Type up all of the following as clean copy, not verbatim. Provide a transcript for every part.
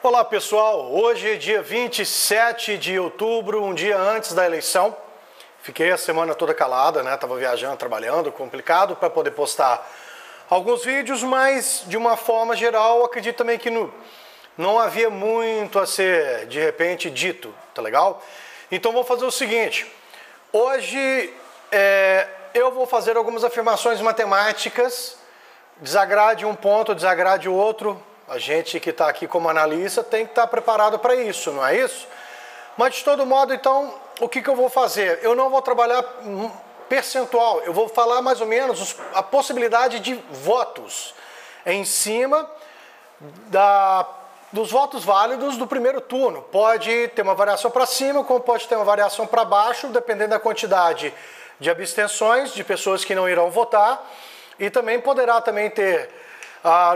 Olá pessoal, hoje é dia 27 de outubro, um dia antes da eleição. Fiquei a semana toda calada, né? Tava viajando, trabalhando, complicado para poder postar alguns vídeos, mas de uma forma geral, acredito também que não havia muito a ser, de repente, dito, tá legal? Então vou fazer o seguinte, hoje eu vou fazer algumas afirmações matemáticas, desagrade um ponto, desagrade o outro. A gente que está aqui como analista tem que estar preparado para isso, não é isso? Mas de todo modo, então, o que eu vou fazer? Eu não vou trabalhar percentual, eu vou falar mais ou menos a possibilidade de votos em cima dos votos válidos do primeiro turno. Pode ter uma variação para cima, como pode ter uma variação para baixo, dependendo da quantidade de abstenções, de pessoas que não irão votar, e também poderá ter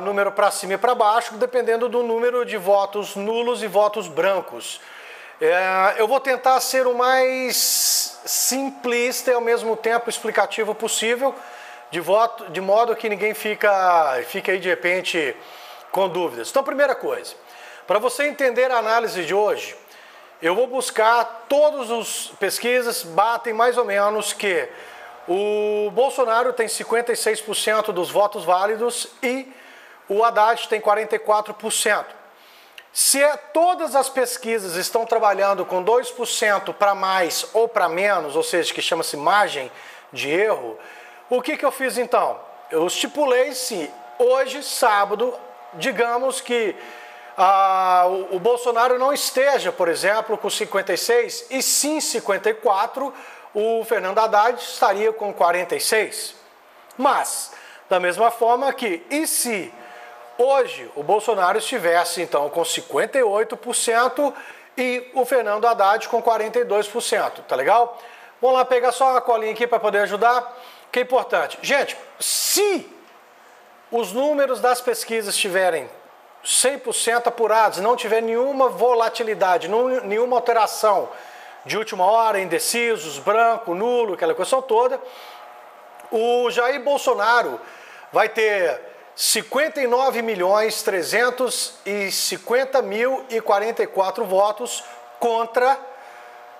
número para cima e para baixo, dependendo do número de votos nulos e votos brancos. Eu vou tentar ser o mais simplista e ao mesmo tempo explicativo possível, de modo que ninguém fique aí de repente com dúvidas. Então, primeira coisa, para você entender a análise de hoje, eu vou buscar todas as pesquisas batem mais ou menos que o Bolsonaro tem 56% dos votos válidos e o Haddad tem 44%. Se todas as pesquisas estão trabalhando com 2% para mais ou para menos, ou seja, que chama-se margem de erro, o que eu fiz então? Eu estipulei se hoje, sábado, digamos que o Bolsonaro não esteja, por exemplo, com 56 e sim 54%, o Fernando Haddad estaria com 46%. Mas, da mesma forma que, e se hoje o Bolsonaro estivesse então com 58% e o Fernando Haddad com 42%, tá legal? Vamos lá pegar só uma colinha aqui para poder ajudar, que é importante. Gente, se os números das pesquisas estiverem 100% apurados, não tiver nenhuma volatilidade, nenhuma alteração de última hora, indecisos, branco, nulo, aquela questão toda, o Jair Bolsonaro vai ter 59.350.044 votos contra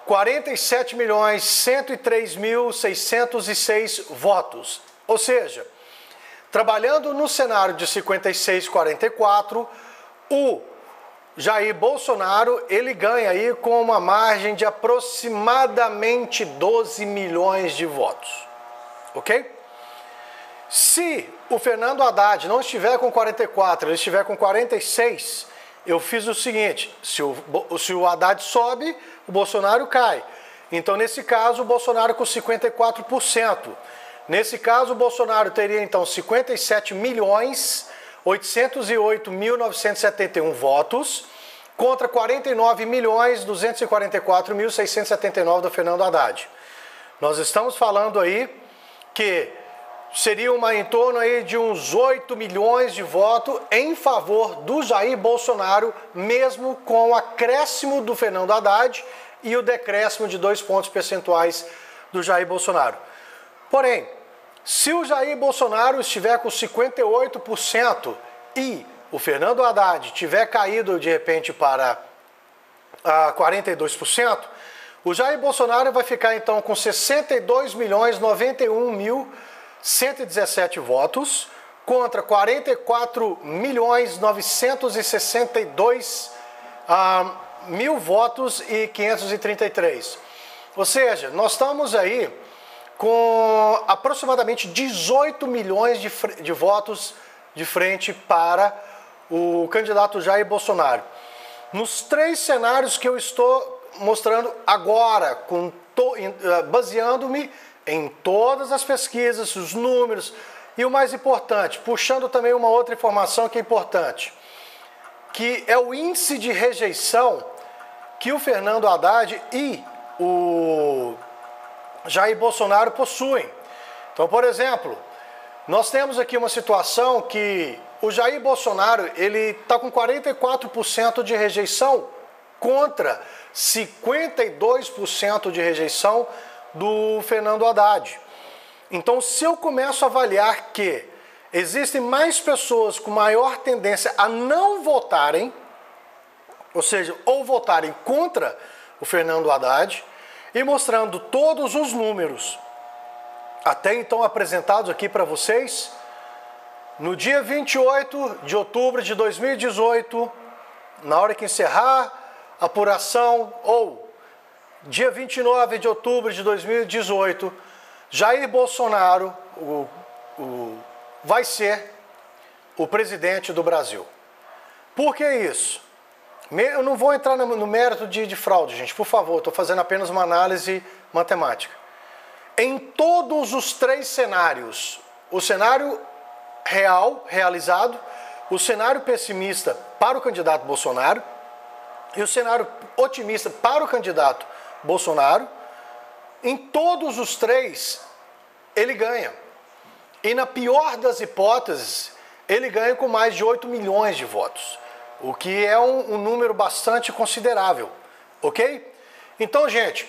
47.103.606 votos. Ou seja, trabalhando no cenário de 56-44, o Jair Bolsonaro, ele ganha aí com uma margem de aproximadamente 12 milhões de votos, ok? Se o Fernando Haddad não estiver com 44, ele estiver com 46, eu fiz o seguinte, se o Haddad sobe, o Bolsonaro cai. Então, nesse caso, o Bolsonaro com 54%. Nesse caso, o Bolsonaro teria, então, 57.808.971 votos contra 49.244.679 do Fernando Haddad. Nós estamos falando aí que seria em torno aí de uns 8 milhões de votos em favor do Jair Bolsonaro, mesmo com o acréscimo do Fernando Haddad e o decréscimo de 2 pontos percentuais do Jair Bolsonaro. Porém, se o Jair Bolsonaro estiver com 58% e o Fernando Haddad tiver caído de repente para 42%, o Jair Bolsonaro vai ficar então com 62.091.117 votos contra 44.962.000 votos e 533. Ou seja, nós estamos aí com aproximadamente 18 milhões de votos de frente para o candidato Jair Bolsonaro. Nos 3 cenários que eu estou mostrando agora, baseando-me em todas as pesquisas, os números e o mais importante, puxando também uma outra informação que é importante, que é o índice de rejeição que o Fernando Haddad e o Jair Bolsonaro possuem. Então, por exemplo, nós temos aqui uma situação que o Jair Bolsonaro ele está com 44% de rejeição contra 52% de rejeição do Fernando Haddad. Então, se eu começo a avaliar que existem mais pessoas com maior tendência a não votarem ou seja, ou votarem contra o Fernando Haddad e mostrando todos os números até então apresentados aqui para vocês. No dia 28 de outubro de 2018, na hora que encerrar a apuração, ou dia 29 de outubro de 2018, Jair Bolsonaro vai ser o presidente do Brasil. Por que isso? Eu não vou entrar no mérito de fraude, gente, por favor, estou fazendo apenas uma análise matemática. Em todos os três cenários, o cenário real, realizado, o cenário pessimista para o candidato Bolsonaro e o cenário otimista para o candidato Bolsonaro, em todos os três ele ganha. E na pior das hipóteses, ele ganha com mais de 8 milhões de votos, o que é um número bastante considerável, ok? Então, gente,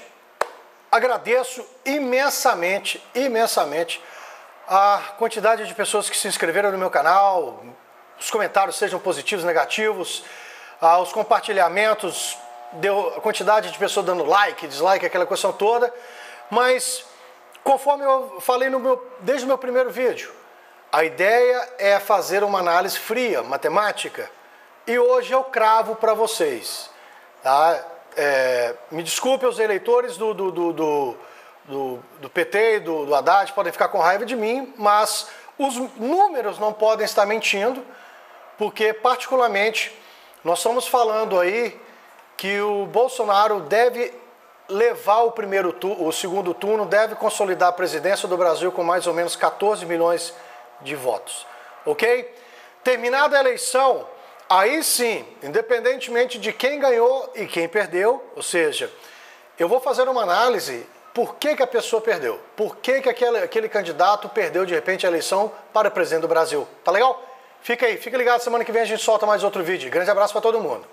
agradeço imensamente a quantidade de pessoas que se inscreveram no meu canal, os comentários sejam positivos, negativos, os compartilhamentos, a quantidade de pessoas dando like, dislike, aquela questão toda, mas conforme eu falei desde o meu primeiro vídeo, a ideia é fazer uma análise fria, matemática, e hoje eu cravo para vocês, tá? Me desculpe os eleitores do PT e do Haddad, podem ficar com raiva de mim, mas os números não podem estar mentindo, porque particularmente nós estamos falando aí que o Bolsonaro deve levar o segundo turno, deve consolidar a presidência do Brasil com mais ou menos 14 milhões de votos, ok? Terminada a eleição, aí sim, independentemente de quem ganhou e quem perdeu, ou seja, eu vou fazer uma análise por que a pessoa perdeu, por que aquele candidato perdeu de repente a eleição para presidente do Brasil, tá legal? Fica aí, fica ligado, semana que vem a gente solta mais outro vídeo. Grande abraço para todo mundo.